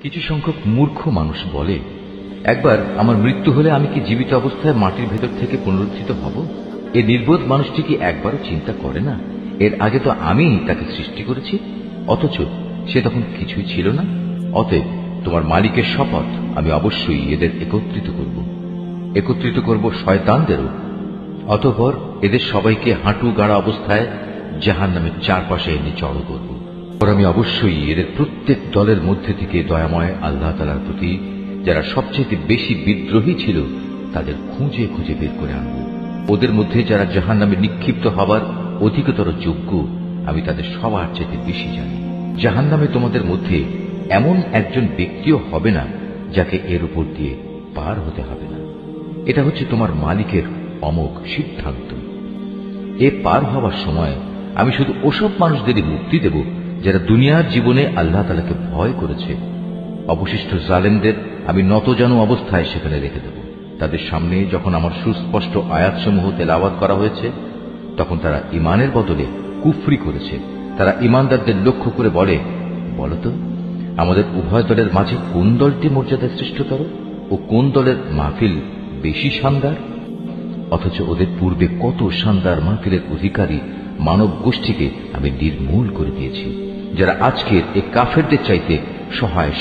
কিছু সংখ্যক মূর্খ মানুষ বলে, একবার আমার মৃত্যু হলে আমি কি জীবিত অবস্থায় মাটির ভেতর থেকে পুনরুত্থিত হব? এ নির্বোধ মানুষটি কি একবারও চিন্তা করে না এর আগে তো আমি তাকে সৃষ্টি করেছি, অথচ সে তখন কিছুই ছিল না? অতএব তোমার মালিকের শপথ, আমি অবশ্যই এদের একত্রিত করব শয়তানদেরও। অতঃপর এদের সবাইকে হাঁটু গাড়া অবস্থায় জাহান্নামের চারপাশে এনে জড়ো করব। আর আমি অবশ্যই এদের প্রত্যেক দলের মধ্যে থেকে দয়াময় আল্লাহ তাআলার প্রতি যারা সবচেয়ে বেশি বিদ্রোহী ছিল তাদের খুঁজে খুঁজে বের করে আনব। ওদের মধ্যে যারা জাহান্নামে নিক্ষিপ্ত হবার অধিকতর যোগ্য আমি তাদের সবার চেয়ে বেশি জানি। জাহান্নামে তোমাদের মধ্যে এমন একজন ব্যক্তিও হবে না যাকে এর উপর দিয়ে পার হতে হবে না। এটা হচ্ছে তোমার মালিকের অমোঘ সিদ্ধান্ত। এ পার হওয়ার সময় আমি শুধু ওসব মানুষদেরই মুক্তি দেব যারা দুনিয়ার জীবনে আল্লাহ তাআলাকে ভয় করেছে। অবশিষ্ট জালেমদের আমি নতজানু অবস্থায় সেখানে রেখে দেব। তাদের সামনে যখন আমার সুস্পষ্ট আয়াতসমূহ তেলাওয়াত করা হয়েছে তখন তারা ঈমানের বদলে কুফরি করেছে। তারা ঈমানদারদের লক্ষ্য করে বলে, বলতো আমাদের উভয় দলের মাঝে কোন দলটি মর্যাদা শ্রেষ্ঠতর ও কোন দলের মাহফিল বেশি শানদার? অথচ ওদের পূর্বে কত শানদার মাহফিলের অধিকারী মানব গোষ্ঠীকে আমি নির্মূল করে দিয়েছি, যারা আজকের এই কাফেরদের চাইতে সহায়